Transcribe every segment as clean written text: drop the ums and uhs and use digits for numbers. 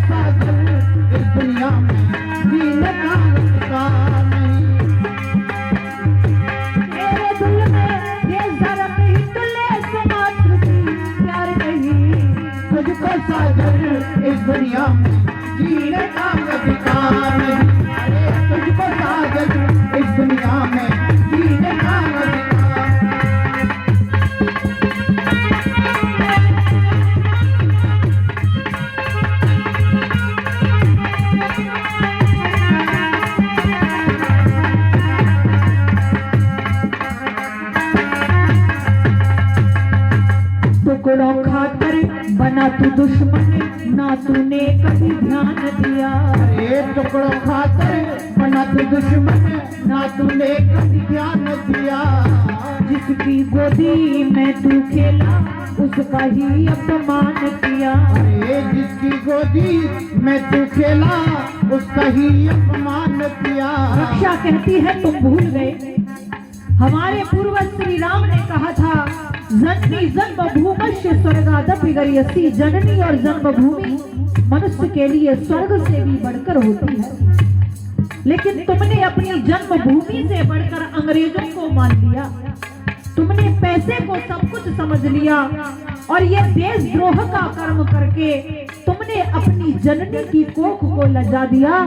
साजन इस दुनिया में जीने का अधिकार नहीं। तेरे दिल में ये जरा नहीं तुले से मात्र भी प्यार नहीं। तुझको साजन इस दुनिया में जीने का अधिकार नहीं। अरे तुझको साजन इस दुनिया में जीने का अधिकार। टुकड़ों खातर बना तू दुश्मन, ना तूने कभी ध्यान दिया। अरे टुकड़ों खातर बना तू दुश्मन, ना तूने कभी ध्यान दिया। जिसकी गोदी में तू खेला उसका ही अपमान किया। अरे जिसकी गोदी में तू खेला उसका ही अपमान किया। रक्षा कहती है तुम भूल गए, हमारे पूर्वज श्री राम ने कहा था जननी जन्मभूमस्य स्वर्गादपि गरीयसी। जननी और जन्मभूमि मनुष्य के लिए स्वर्ग से भी बढ़कर होती है, लेकिन तुमने अपनी जन्मभूमि से बढ़कर अंग्रेजों को मान लिया। तुमने पैसे को सब कुछ समझ लिया और ये देशद्रोह का कर्म करके तुमने अपनी जननी की कोख को लजा दिया।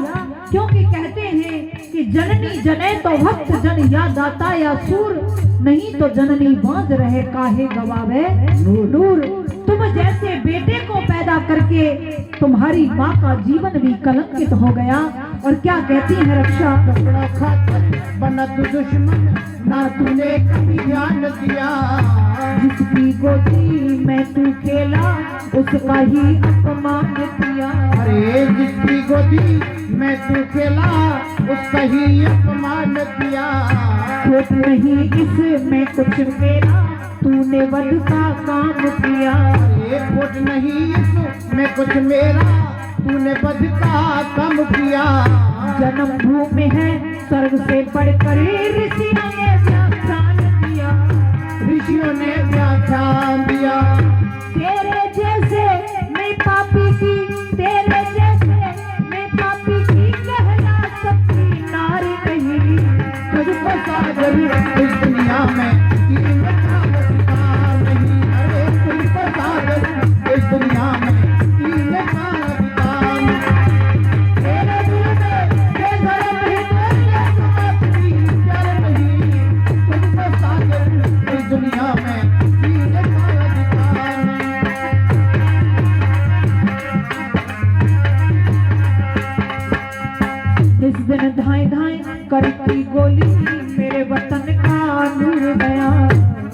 क्योंकि कहते हैं कि जननी जने तो भक्त जन या दाता या सूर, नहीं तो जननी बांझ रहे काहे गवावे नूर। तुम जैसे बेटे को पैदा करके तुम्हारी माँ का जीवन भी कलंकित हो गया। और क्या कहती है रक्षा, टुकड़ों खातर बना तू दुश्मन, ना तूने कभी ध्यान दिया। जिसकी गोदी में तू खेला उसका ही अपमान किया। अरे जिसकी गोदी में तू खेला उसका ही अपमान किया। खोट नहीं इसमें कुछ मेरा, तूने वध का काम किया। अरे खोट नहीं इसमें कुछ मेरा, तूने वध का काम किया। जन्म भूमि है स्वर्ग से बढ़कर ऋषियों ने व्याख्यान दिया। ऋषियों ने व्याख्यान दिया। तेरे जैसे मैं पापी की, तेरे जैसे मैं पापी की कहला सकती नारी नहीं। तुझको साजन इस दुनिया में जीने का अधिकार नहीं। अरे तुझको साजन इस दुनिया में जीने का अधिकार नहीं। तेरे दिल में ये जरा नहीं तुझे समाप्ति प्यार नहीं। तुझको साजन इस दुनिया में जीने का अधिकार नहीं। इस दिन धाए धाए करती गोली मेरे वतन का नूर गया।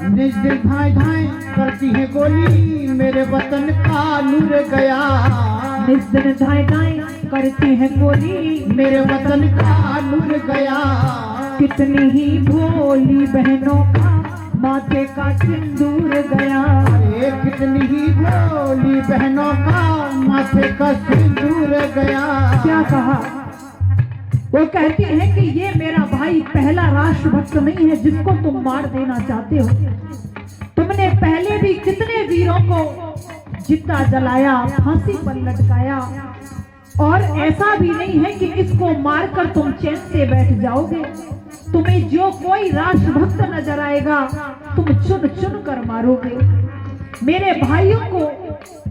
निज दिल धाए धाए करती है गोली मेरे वतन का नूर गया। इस दिन धाए धाए करती है गोली मेरे वतन का नूर गया। कितनी ही भोली बहनों का माथे का सिंदूर गया। अरे कितनी ही भोली बहनों का माथे का सिंदूर गया। क्या कहा, वो कहती है कि ये मेरा भाई पहला राष्ट्रभक्त नहीं है जिसको तुम मार देना चाहते हो। तुमने पहले भी कितने वीरों को जिंदा जलाया, फांसी पर लटकाया, और ऐसा भी नहीं है कि इसको मारकर तुम चैन से बैठ जाओगे। तुम्हें जो कोई राष्ट्रभक्त नजर आएगा तुम चुन चुन कर मारोगे। मेरे भाइयों को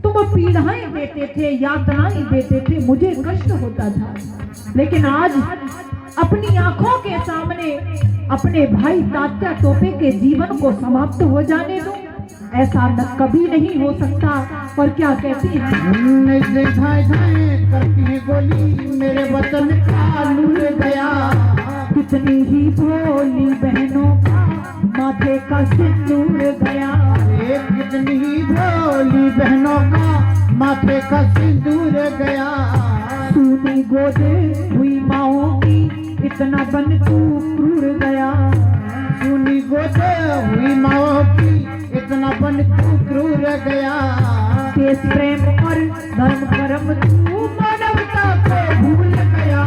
तुम पीड़ाएं देते थे, यातनाएं देते थे, मुझे कष्ट होता था। लेकिन आज अपनी आंखों के सामने अपने भाई तात्या टोपे के जीवन को समाप्त हो जाने दो, ऐसा न कभी नहीं हो सकता। और क्या कहती है, धाए धाए करती है गोली मेरे वतन का नूर गया। कितनी ही भोली बहनों का माथे का सिंदूर गया। एक कितनी ही भोली बहनों का माथे का सिंदूर गया। सूनी गोद हुई माओ की इतना बन तू क्रूर गया। सूनी गोद हुई माओ की इतना बन तू क्रूर गया। देश प्रेम और धर्म कर्म तू मानवता को भूल गया,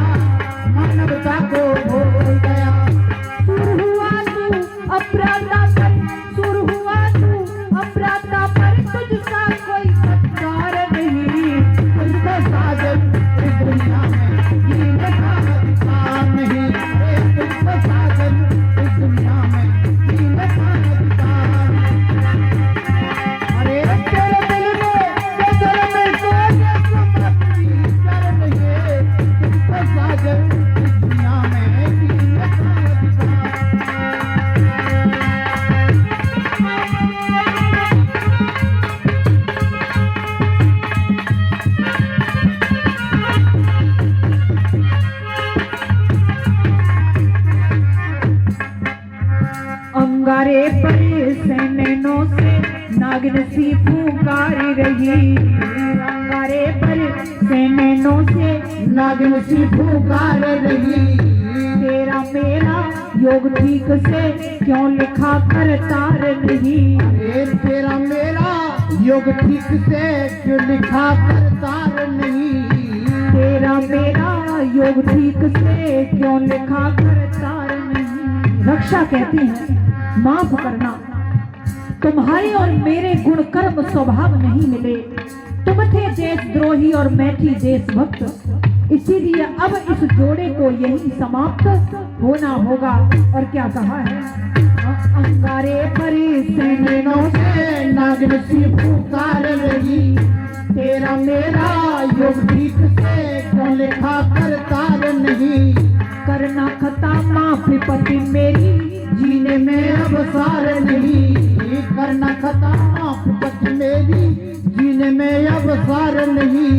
मानवता को भूल गया। सुर हुआ तू अपराधा पर, सुर हुआ तू अपराधा पर, तुझसा कोई सत्कार नहीं। तुझको साजन पर से नैनों से नागिन सी पुकार रही, अंगारे पर से नैनों से नागिन सी पुकार रही। तेरा मेरा योग ठीक से क्यों लिखा कर तार नहीं, अरे तेरा मेरा योग ठीक से क्यों लिखा कर तार नहीं। तेरा मेरा योग ठीक से क्यों लिखा कर तार नहीं। रक्षा कहती है माफ करना, तुम्हारे और मेरे गुण कर्म स्वभाव नहीं मिले। तुम थे देशद्रोही और मैं थी देशभक्त, इसीलिए अब इस जोड़े को यही समाप्त होना होगा। और क्या कहा है, अंगारे पर से नैनों से नागिन सी पुकार रही। तेरा मेरा योग ठीक से क्यों लिखा कर तार नहीं। करना खता माफी पति मेरी, जीने में अब सार नहीं। करना खता पति मेरी, जीने में अब सार नहीं।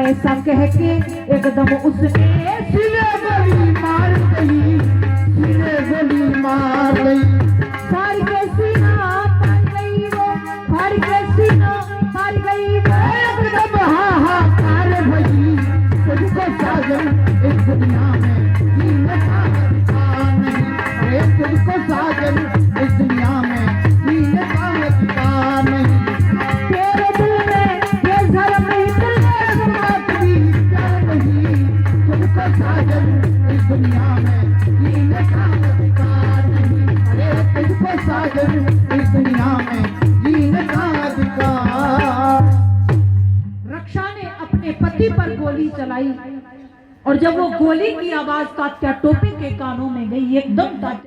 ऐसा कह के एकदम उसने सीने गोली मार गई, सीने गोली मार गई। फाड़ के सीना फाड़ गई वो, फाड़ के सीना फाड़ गई वो। एकदम हाहाकार भई, तुझको साजन इस दुनिया में जीने का अधिकार नहीं। अरे तुझको साजन इस दुनिया में जीने का अधिकार नहीं। तेरे दिल में ये धर्म बात भी प्यार नहीं। तुझको साजन इस दुनिया में जीने का अधिकार नहीं। अरे तुझको साजन इस दुनिया में जीने का अधिकार। रक्षा ने अपने पति पर गोली चलाई और जब वो गोली की आवाज तात्या टोपे के कानों में गई, एकदम तात्या